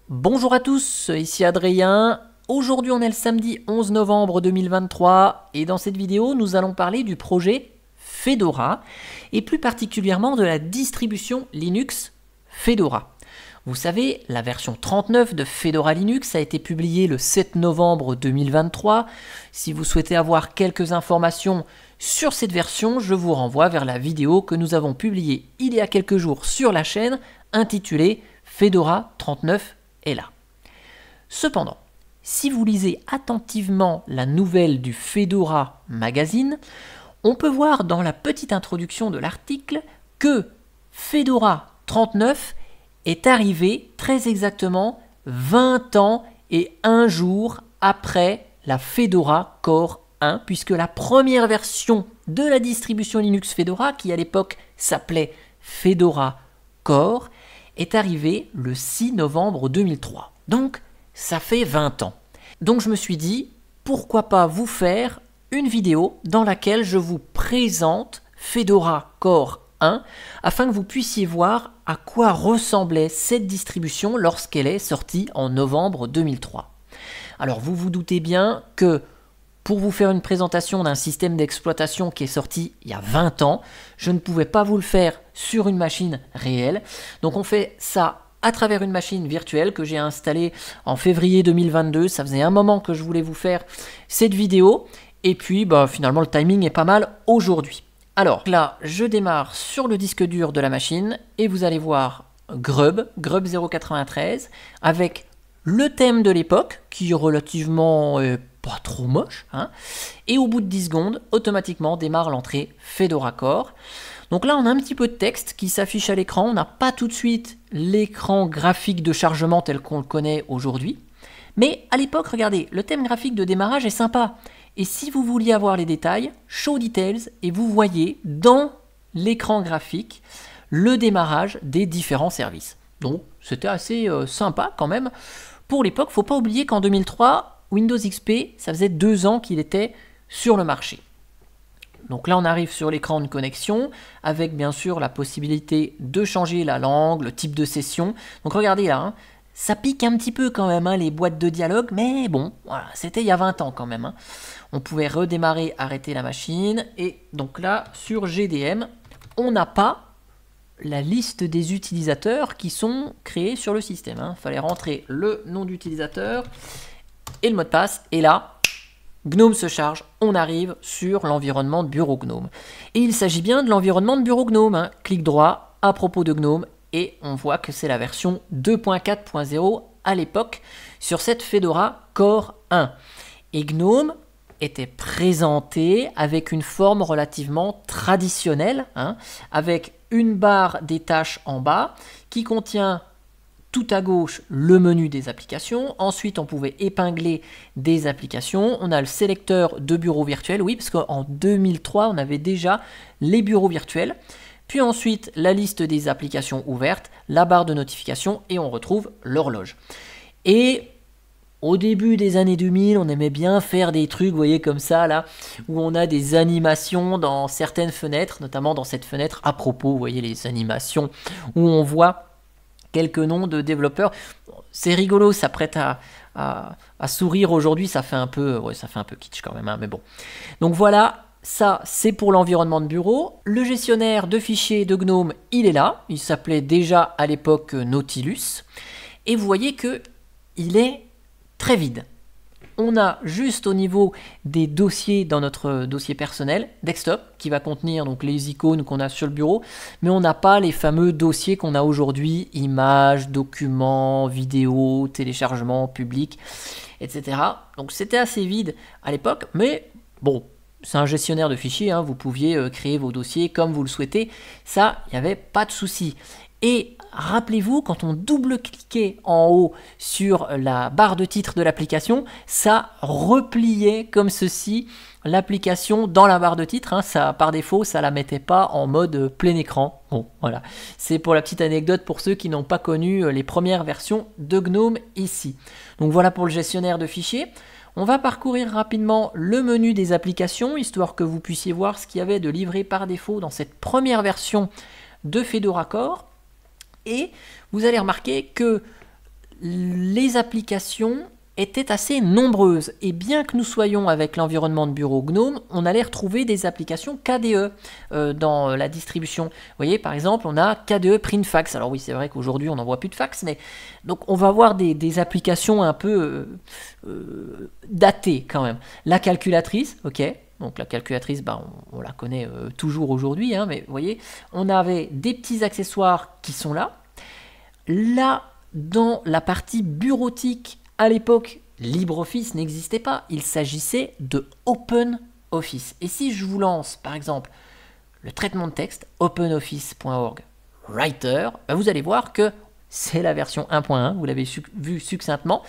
Bonjour à tous, ici Adrien. Aujourd'hui on est le samedi 11 novembre 2023 et dans cette vidéo nous allons parler du projet Fedora et plus particulièrement de la distribution Linux Fedora. Vous savez, la version 39 de Fedora Linux a été publiée le 7 novembre 2023. Si vous souhaitez avoir quelques informations sur cette version, je vous renvoie vers la vidéo que nous avons publiée il y a quelques jours sur la chaîne intitulée Fedora 39 est là. Cependant, si vous lisez attentivement la nouvelle du Fedora Magazine, on peut voir dans la petite introduction de l'article que Fedora 39 est arrivé très exactement 20 ans et 1 jour après la Fedora Core 1, puisque la première version de la distribution Linux Fedora, qui à l'époque s'appelait Fedora Core, est arrivée le 6 novembre 2003. Donc, ça fait 20 ans. Donc je me suis dit, pourquoi pas vous faire une vidéo dans laquelle je vous présente Fedora Core 1, afin que vous puissiez voir à quoi ressemblait cette distribution lorsqu'elle est sortie en novembre 2003. Alors vous vous doutez bien que pour vous faire une présentation d'un système d'exploitation qui est sorti il y a 20 ans, je ne pouvais pas vous le faire sur une machine réelle. Donc on fait ça à travers une machine virtuelle que j'ai installée en février 2022. Ça faisait un moment que je voulais vous faire cette vidéo. Et puis finalement le timing est pas mal aujourd'hui. Alors là, je démarre sur le disque dur de la machine et vous allez voir Grub 093 avec le thème de l'époque qui est relativement pas trop moche, hein. Et au bout de 10 secondes, automatiquement démarre l'entrée Fedora Core. Donc là, on a un petit peu de texte qui s'affiche à l'écran. On n'a pas tout de suite l'écran graphique de chargement tel qu'on le connaît aujourd'hui. Mais à l'époque, regardez, le thème graphique de démarrage est sympa. Et si vous vouliez avoir les détails, Show Details, et vous voyez dans l'écran graphique le démarrage des différents services. Donc c'était assez sympa quand même. Pour l'époque, il ne faut pas oublier qu'en 2003, Windows XP, ça faisait 2 ans qu'il était sur le marché. Donc là, on arrive sur l'écran de connexion avec bien sûr la possibilité de changer la langue, le type de session. Donc regardez là, hein, ça pique un petit peu quand même, hein, les boîtes de dialogue, mais bon, voilà, c'était il y a 20 ans quand même, hein. On pouvait redémarrer, arrêter la machine, et donc là, sur GDM, on n'a pas la liste des utilisateurs qui sont créés sur le système, hein. Il fallait rentrer le nom d'utilisateur et le mot de passe, et là, GNOME se charge, on arrive sur l'environnement de bureau GNOME. Et il s'agit bien de l'environnement de bureau GNOME, hein. Clic droit à propos de GNOME, et on voit que c'est la version 2.4.0 à l'époque sur cette Fedora Core 1. Et GNOME était présenté avec une forme relativement traditionnelle, hein, avec une barre des tâches en bas qui contient tout à gauche le menu des applications. Ensuite, on pouvait épingler des applications. On a le sélecteur de bureaux virtuels, oui, parce qu'en 2003, on avait déjà les bureaux virtuels. Puis ensuite, la liste des applications ouvertes, la barre de notification et on retrouve l'horloge. Et au début des années 2000, on aimait bien faire des trucs, vous voyez, comme ça, là, où on a des animations dans certaines fenêtres, notamment dans cette fenêtre à propos, vous voyez les animations où on voit quelques noms de développeurs. C'est rigolo, ça prête à sourire aujourd'hui, ça fait un peu kitsch quand même, hein, mais bon. Donc voilà, ça c'est pour l'environnement de bureau. Le gestionnaire de fichiers de GNOME, il est là, il s'appelait déjà à l'époque Nautilus, et vous voyez que il est très vide. On a juste au niveau des dossiers dans notre dossier personnel, desktop, qui va contenir donc les icônes qu'on a sur le bureau, mais on n'a pas les fameux dossiers qu'on a aujourd'hui, images, documents, vidéos, téléchargements publics, etc. Donc c'était assez vide à l'époque, mais bon, c'est un gestionnaire de fichiers, hein, vous pouviez créer vos dossiers comme vous le souhaitez, ça, il n'y avait pas de souci. Et rappelez-vous, quand on double-cliquait en haut sur la barre de titre de l'application, ça repliait comme ceci l'application dans la barre de titre, hein, ça, par défaut, ça la mettait pas en mode plein écran. Bon, voilà. C'est pour la petite anecdote pour ceux qui n'ont pas connu les premières versions de GNOME ici. Donc voilà pour le gestionnaire de fichiers. On va parcourir rapidement le menu des applications, histoire que vous puissiez voir ce qu'il y avait de livré par défaut dans cette première version de Fedora Core. Et vous allez remarquer que les applications étaient assez nombreuses. Et bien que nous soyons avec l'environnement de bureau GNOME, on allait retrouver des applications KDE dans la distribution. Vous voyez, par exemple, on a KDE Print Fax. Alors oui, c'est vrai qu'aujourd'hui, on n'en voit plus de fax, mais donc on va voir des applications un peu datées quand même. La calculatrice, ok. Donc la calculatrice, bah, on la connaît toujours aujourd'hui, hein, mais vous voyez, on avait des petits accessoires qui sont là. Là, dans la partie bureautique, à l'époque, LibreOffice n'existait pas. Il s'agissait de OpenOffice. Et si je vous lance, par exemple, le traitement de texte, openoffice.org Writer, bah, vous allez voir que c'est la version 1.1, vous l'avez vu succinctement.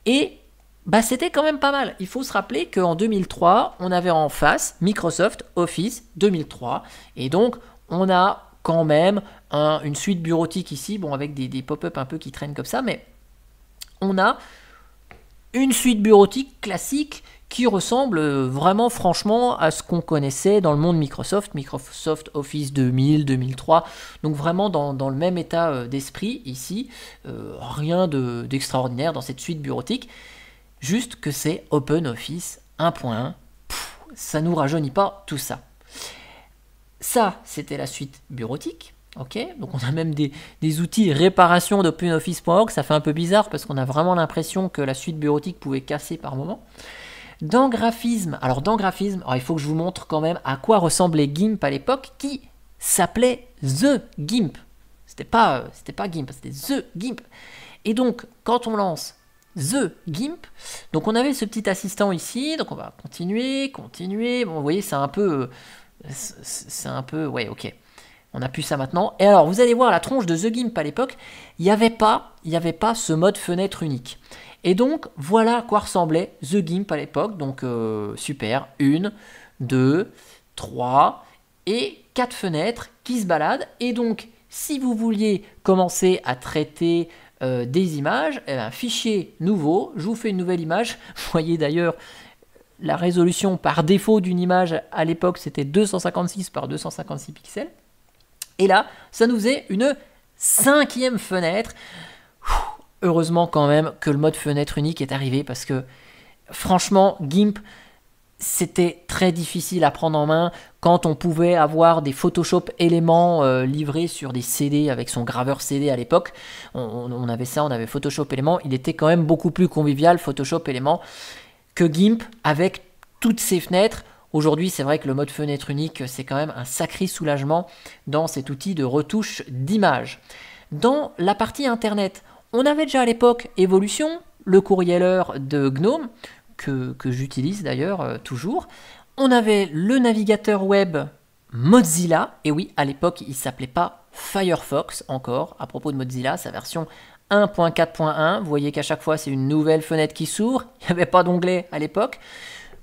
Et bah, c'était quand même pas mal. Il faut se rappeler qu'en 2003, on avait en face Microsoft Office 2003. Et donc, on a quand même une suite bureautique ici, bon, avec des pop-up un peu qui traînent comme ça, mais on a une suite bureautique classique qui ressemble vraiment franchement à ce qu'on connaissait dans le monde Microsoft, Microsoft Office 2000, 2003, donc vraiment dans le même état d'esprit ici, rien d'extraordinaire dans cette suite bureautique, juste que c'est OpenOffice 1.1, ça nous rajeunit pas tout ça. Ça, c'était la suite bureautique. Ok, donc on a même des outils réparation d'OpenOffice.org, ça fait un peu bizarre parce qu'on a vraiment l'impression que la suite bureautique pouvait casser par moment. Dans graphisme, alors il faut que je vous montre quand même à quoi ressemblait GIMP à l'époque, qui s'appelait The GIMP. C'était pas GIMP, c'était The GIMP. Et donc, quand on lance The GIMP, donc on avait ce petit assistant ici, donc on va continuer, bon vous voyez c'est un peu, ouais ok. On a plus ça maintenant. Et alors, vous allez voir la tronche de The GIMP à l'époque, il n'y avait pas ce mode fenêtre unique. Et donc, voilà à quoi ressemblait The GIMP à l'époque. Donc, super. 1, 2, 3 et 4 fenêtres qui se baladent. Et donc, si vous vouliez commencer à traiter des images, eh bien, fichier nouveau, je vous fais une nouvelle image. Vous voyez d'ailleurs, la résolution par défaut d'une image à l'époque, c'était 256 par 256 pixels. Et là, ça nous faisait une 5e fenêtre. Heureusement quand même que le mode fenêtre unique est arrivé parce que franchement, GIMP, c'était très difficile à prendre en main quand on pouvait avoir des Photoshop éléments livrés sur des CD avec son graveur CD à l'époque. On avait ça, on avait Photoshop éléments. Il était quand même beaucoup plus convivial, Photoshop éléments, que GIMP avec toutes ces fenêtres. Aujourd'hui, c'est vrai que le mode fenêtre unique, c'est quand même un sacré soulagement dans cet outil de retouche d'image. Dans la partie Internet, on avait déjà à l'époque Evolution, le courrieleur de GNOME, que j'utilise d'ailleurs toujours. On avait le navigateur web Mozilla, et oui, à l'époque, il ne s'appelait pas Firefox encore, à propos de Mozilla, sa version 1.4.1. Vous voyez qu'à chaque fois, c'est une nouvelle fenêtre qui s'ouvre. Il n'y avait pas d'onglet à l'époque.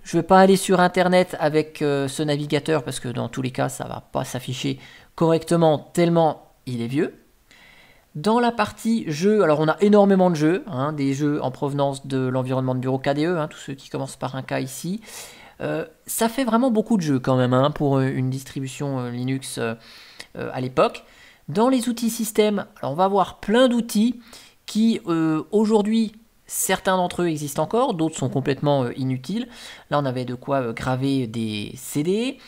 Je ne vais pas aller sur Internet avec ce navigateur parce que dans tous les cas, ça ne va pas s'afficher correctement tellement il est vieux. Dans la partie jeux, alors on a énormément de jeux, hein, des jeux en provenance de l'environnement de bureau KDE, hein, tous ceux qui commencent par un K ici. Ça fait vraiment beaucoup de jeux quand même hein, pour une distribution Linux à l'époque. Dans les outils système, alors on va avoir plein d'outils qui aujourd'hui, certains d'entre eux existent encore, d'autres sont complètement inutiles. Là on avait de quoi graver des CD.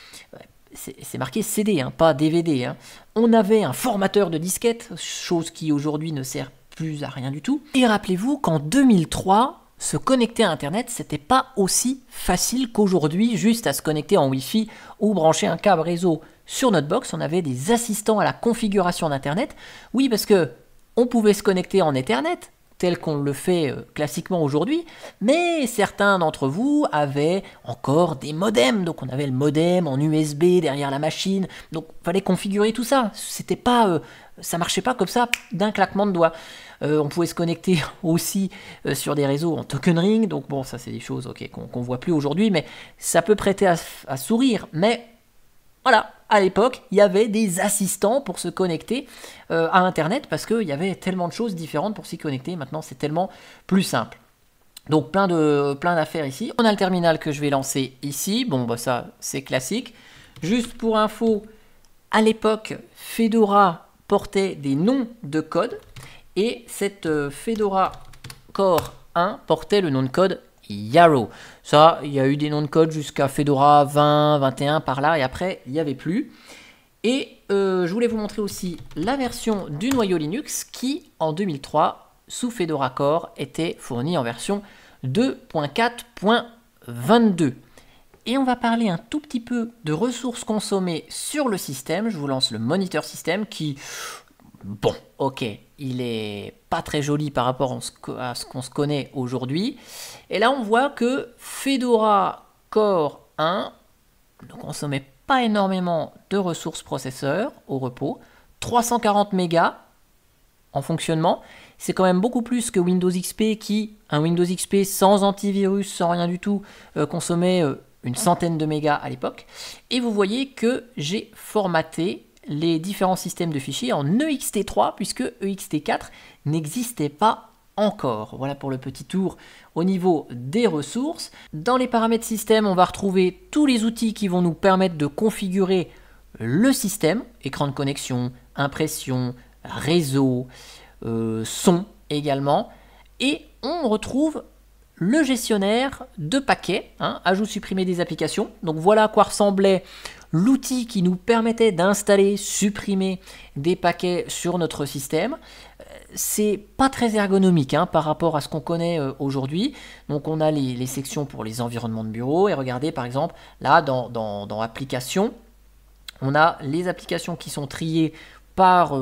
C'est marqué CD, hein, pas DVD. Hein. On avait un formateur de disquette, chose qui aujourd'hui ne sert plus à rien du tout. Et rappelez-vous qu'en 2003, se connecter à Internet, c'était pas aussi facile qu'aujourd'hui, juste à se connecter en Wi-Fi ou brancher un câble réseau sur notre box. On avait des assistants à la configuration d'Internet. Oui, parce que on pouvait se connecter en Ethernet, tel qu'on le fait classiquement aujourd'hui, mais certains d'entre vous avaient encore des modems, donc on avait le modem en USB derrière la machine, donc il fallait configurer tout ça, c'était pas, ça marchait pas comme ça d'un claquement de doigts. On pouvait se connecter aussi sur des réseaux en token ring, donc bon ça c'est des choses okay, qu'on voit plus aujourd'hui, mais ça peut prêter à sourire, mais voilà, à l'époque, il y avait des assistants pour se connecter à Internet parce qu'il y avait tellement de choses différentes pour s'y connecter. Maintenant, c'est tellement plus simple. Donc, plein d'affaires ici. On a le terminal que je vais lancer ici. Bon, bah ça, c'est classique. Juste pour info, à l'époque, Fedora portait des noms de code. Et cette Fedora Core 1 portait le nom de code Yarrow. Ça, il y a eu des noms de code jusqu'à Fedora 20, 21 par là, et après, il n'y avait plus. Et je voulais vous montrer aussi la version du noyau Linux qui, en 2003, sous Fedora Core, était fournie en version 2.4.22. Et on va parler un tout petit peu de ressources consommées sur le système. Je vous lance le moniteur système qui, bon, ok, il est pas très joli par rapport à ce qu'on se connaît aujourd'hui. Et là, on voit que Fedora Core 1 ne consommait pas énormément de ressources processeurs au repos. 340 mégas en fonctionnement. C'est quand même beaucoup plus que Windows XP qui, un Windows XP sans antivirus, sans rien du tout, consommait une centaine de mégas à l'époque. Et vous voyez que j'ai formaté les différents systèmes de fichiers en EXT3 puisque EXT4 n'existait pas encore. Voilà pour le petit tour au niveau des ressources. Dans les paramètres système, on va retrouver tous les outils qui vont nous permettre de configurer le système, écran de connexion, impression, réseau, son également. Et on retrouve le gestionnaire de paquets, ajout supprimé des applications. Donc voilà à quoi ressemblait l'outil qui nous permettait d'installer, supprimer des paquets sur notre système. C'est pas très ergonomique par rapport à ce qu'on connaît aujourd'hui. Donc on a les sections pour les environnements de bureau. Et regardez par exemple, là dans applications, on a les applications qui sont triées par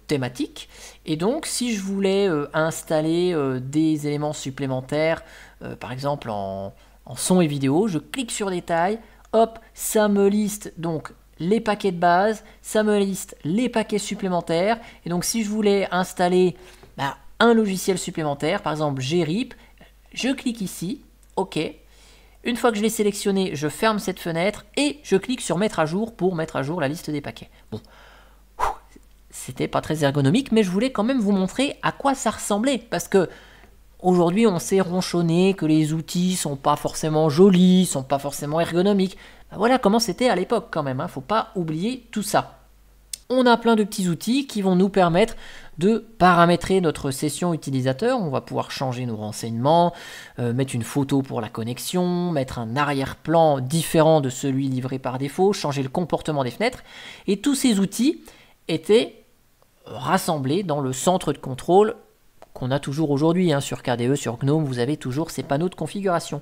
thématique. Et donc si je voulais installer des éléments supplémentaires, par exemple en son et vidéo, je clique sur détail, hop, ça me liste donc les paquets de base, ça me liste les paquets supplémentaires. Et donc si je voulais installer un logiciel supplémentaire, par exemple GRIP, je clique ici, OK. Une fois que je l'ai sélectionné, je ferme cette fenêtre et je clique sur mettre à jour pour mettre à jour la liste des paquets. Bon, c'était pas très ergonomique, mais je voulais quand même vous montrer à quoi ça ressemblait, parce que aujourd'hui on sait ronchonner que les outils sont pas forcément jolis, sont pas forcément ergonomiques. Voilà comment c'était à l'époque quand même, faut pas oublier tout ça. On a plein de petits outils qui vont nous permettre de paramétrer notre session utilisateur. On va pouvoir changer nos renseignements, mettre une photo pour la connexion, mettre un arrière-plan différent de celui livré par défaut, changer le comportement des fenêtres. Et tous ces outils étaient rassemblés dans le centre de contrôle qu'on a toujours aujourd'hui sur KDE, sur GNOME, vous avez toujours ces panneaux de configuration.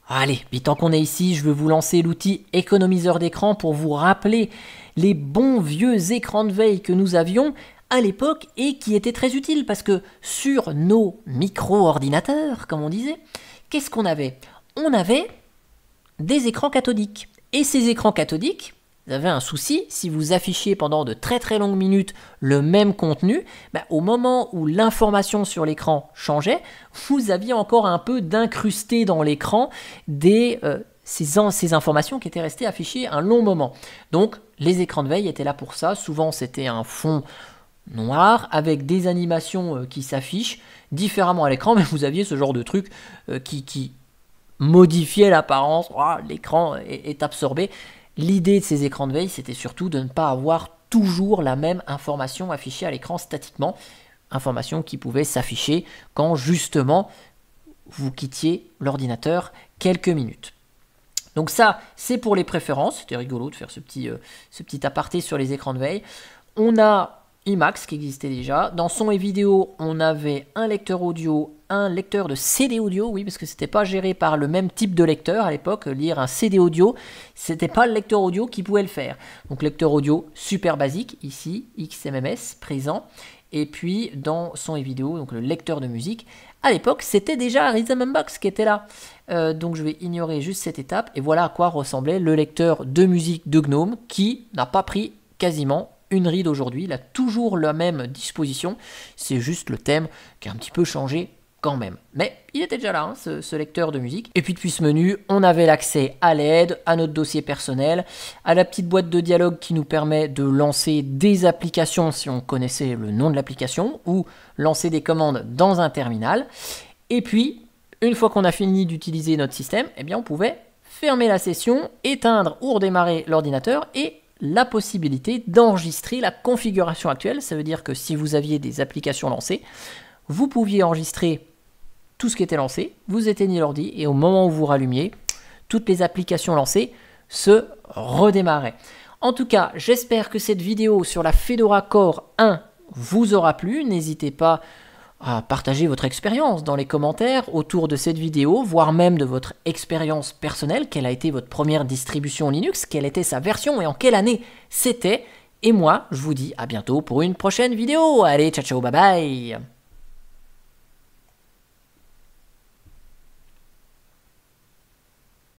Allez, puis tant qu'on est ici, je vais vous lancer l'outil économiseur d'écran pour vous rappeler les bons vieux écrans de veille que nous avions à l'époque et qui étaient très utiles parce que sur nos micro-ordinateurs, comme on disait, qu'est-ce qu'on avait? On avait des écrans cathodiques. Et ces écrans cathodiques, vous avez un souci, si vous affichiez pendant de très très longues minutes le même contenu, au moment où l'information sur l'écran changeait, vous aviez encore un peu d'incrusté dans l'écran ces informations qui étaient restées affichées un long moment. Donc les écrans de veille étaient là pour ça, souvent c'était un fond noir avec des animations qui s'affichent différemment à l'écran, mais vous aviez ce genre de truc qui modifiait l'apparence, l'écran est absorbé. L'idée de ces écrans de veille, c'était surtout de ne pas avoir toujours la même information affichée à l'écran statiquement, information qui pouvait s'afficher quand justement vous quittiez l'ordinateur quelques minutes. Donc ça, c'est pour les préférences, c'était rigolo de faire ce petit aparté sur les écrans de veille. On a Emacs qui existait déjà. Dans son et vidéo, on avait un lecteur audio, un lecteur de CD audio, oui, parce que c'était pas géré par le même type de lecteur à l'époque. Lire un CD audio, c'était pas le lecteur audio qui pouvait le faire. Donc lecteur audio super basique, ici, XMMS présent. Et puis dans son et vidéo, donc le lecteur de musique, à l'époque, c'était déjà Rhythmbox qui était là. Donc je vais ignorer juste cette étape. Et voilà à quoi ressemblait le lecteur de musique de GNOME qui n'a pas pris quasiment une ride aujourd'hui, il a toujours la même disposition, c'est juste le thème qui a un petit peu changé quand même. Mais il était déjà là, ce lecteur de musique. Et puis depuis ce menu, on avait l'accès à l'aide, à notre dossier personnel, à la petite boîte de dialogue qui nous permet de lancer des applications si on connaissait le nom de l'application, ou lancer des commandes dans un terminal. Et puis, une fois qu'on a fini d'utiliser notre système, on pouvait fermer la session, éteindre ou redémarrer l'ordinateur et la possibilité d'enregistrer la configuration actuelle. Ça veut dire que si vous aviez des applications lancées, vous pouviez enregistrer tout ce qui était lancé, vous éteignez l'ordi et au moment où vous rallumiez, toutes les applications lancées se redémarraient. En tout cas, j'espère que cette vidéo sur la Fedora Core 1 vous aura plu. N'hésitez pas à partager votre expérience dans les commentaires autour de cette vidéo, voire même de votre expérience personnelle. Quelle a été votre première distribution Linux? Quelle était sa version et en quelle année c'était? Et moi, je vous dis à bientôt pour une prochaine vidéo. Allez, ciao ciao, bye bye.